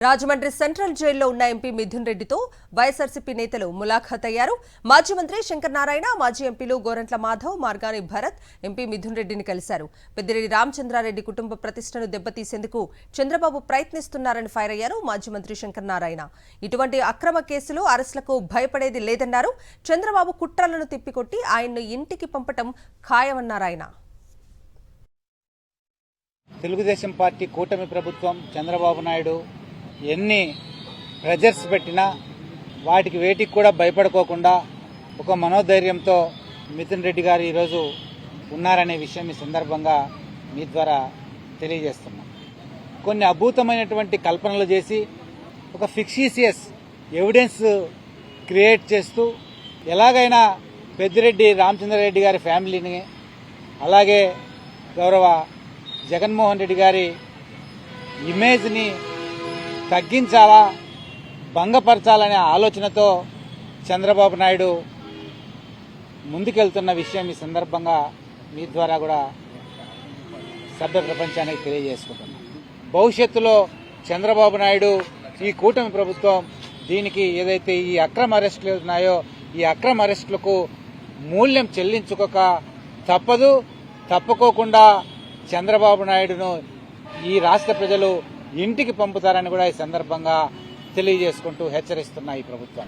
Rajahmundry central జైల్లో ఉన్న MP Mithun రెడ్డితో వైఎస్ఆర్సీపీ నేతలు ములాఖాత్ అయ్యారు. మాజీ మంత్రి శంకర్ నారాయణ, మాజీ ఎంపీలు గోరంట్ల మాధవ్, మార్గాని భరత్ ఎంపీ మిథున్ రెడ్డిని కలిశారు. పెద్దిరెడ్డి రామచంద్రారెడ్డి కుటుంబ ప్రతిష్టను దెబ్బతీసేందుకు చంద్రబాబు ప్రయత్నిస్తున్నారని ఫైర్ అయ్యారు మాజీ మంత్రి శంకర్ నారాయణ. ఇటువంటి అక్రమ కేసులు, అరెస్టులకు భయపడేది లేదన్నారు. చంద్రబాబు కుట్రలను తిప్పికొట్టి ఆయన్ను ఇంటికి పంపటం ఖాయమన్నారు ఆయన. తెలుగుదేశం పార్టీ కూటమి ప్రభుత్వం చంద్రబాబు నాయుడు ఎన్ని ప్రెజర్స్ పెట్టినా వాటికి వేటికి కూడా భయపడుకోకుండా ఒక మనోధైర్యంతో మిథున్ రెడ్డి గారు ఈరోజు ఉన్నారనే విషయం ఈ సందర్భంగా మీ ద్వారా తెలియజేస్తున్నాం. కొన్ని అద్భుతమైనటువంటి కల్పనలు చేసి ఒక ఫిక్షీసియస్ ఎవిడెన్స్ క్రియేట్ చేస్తూ ఎలాగైనా పెద్దిరెడ్డి రామచంద్రారెడ్డి గారి ఫ్యామిలీని, అలాగే గౌరవ జగన్మోహన్ రెడ్డి గారి ఇమేజ్ని తగ్గించాలా, భంగపరచాలనే ఆలోచనతో చంద్రబాబు నాయుడు ముందుకెళ్తున్న విషయం ఈ సందర్భంగా మీ ద్వారా కూడా సభ్య ప్రపంచానికి తెలియజేసుకుంటున్నాం. భవిష్యత్తులో చంద్రబాబు నాయుడు, ఈ కూటమి ప్రభుత్వం దీనికి ఏదైతే ఈ అక్రమ అరెస్టులు ఉన్నాయో ఈ అక్రమ అరెస్టులకు మూల్యం చెల్లించుకోక తప్పదు. తప్పుకోకుండా చంద్రబాబు నాయుడును ఈ రాష్ట్ర ప్రజలు ఇంటికి పంపుతారని కూడా ఈ సందర్భంగా తెలియజేసుకుంటూ హెచ్చరిస్తున్న ఈ ప్రభుత్వం.